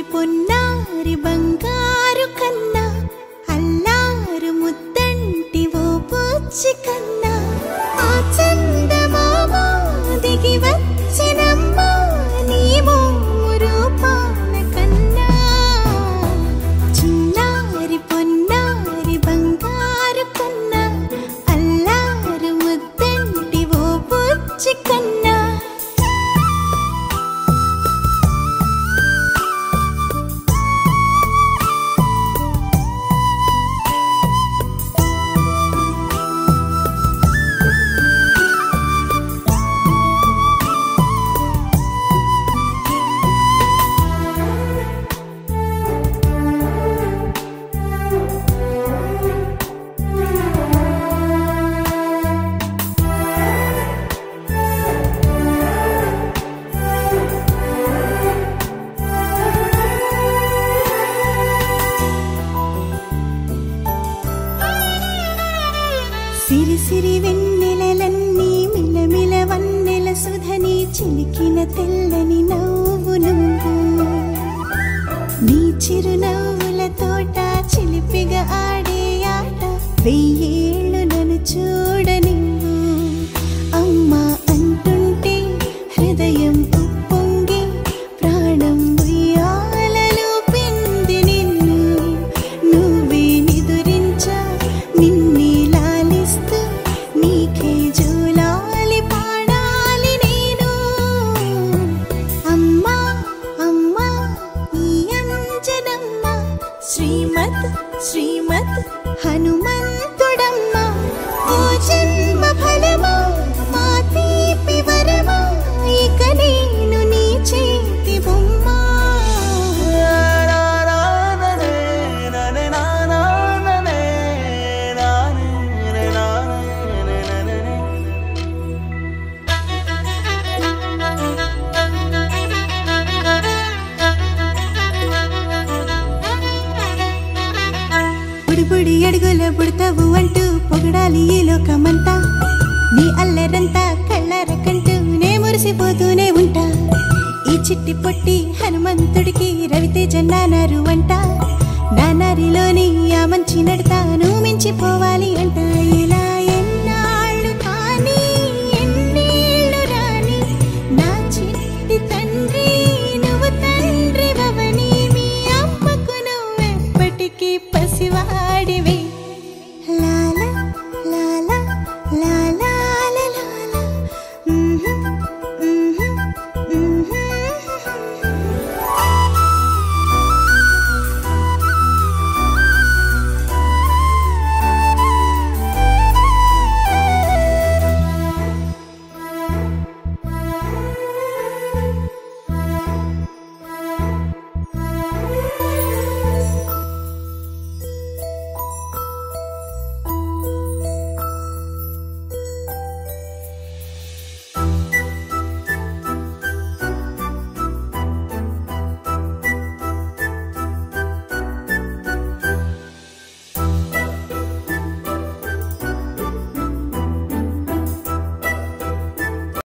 పొన్నారి బంగారు కన్నా అల్లారు ముద్దంటి ఓ పూచి కన్నా ఆ చందమామ దిగి వచ్చినమ్మ నీ రూపాల కన్నా చిన్నారి పొన్నారి బంగారు కన్నా అల్లారు ముద్దంటి ఓ పూచి కన్నా సిరి సిరి వెన్నెలలన్నీ మిలమిల వన్నెల సుధని చిలికిన తెల్లని నవ్వు నువ్వు నీ చిరునవ్వుల తోట చిలిపిగా ఆడే ఆట వెయ్యేళ్ళు నన్ను చూడని అమ్మా అంటుంటే హృదయం ఉప్పొంగి ప్రాణం ఉయ్యాలలో పిండి నిన్ను నువ్వే నిదురించా నిన్నే నీకే జూలాలి పాడాలి నేను అమ్మా అమ్మా ఈ అంజనమ్మ శ్రీమత్ శ్రీమత్ హనుమంతుడమ్మ ఓ జన్మ ఫలమా మా తీపి వరమా ఇక నేను నీ చేతి బొమ్మ బుడి అడుగుల బుడతావు అంటూ పొగడాలి ఈ లోకమంతా నీ అల్లరంతా కళ్ళారకంటూ నే మురిసిపోతూనే ఉంటా ఈ చిట్టి పొట్టి హనుమంతుడికి రవితేజ నానారు అంట నానారిలోని ఆ మంచి నడతాను మించిపోవాలి అంట ఇలా ఎన్నాళ్ళు కానీ ఎన్నేళ్ళు రాని నా చిట్టి తండ్రి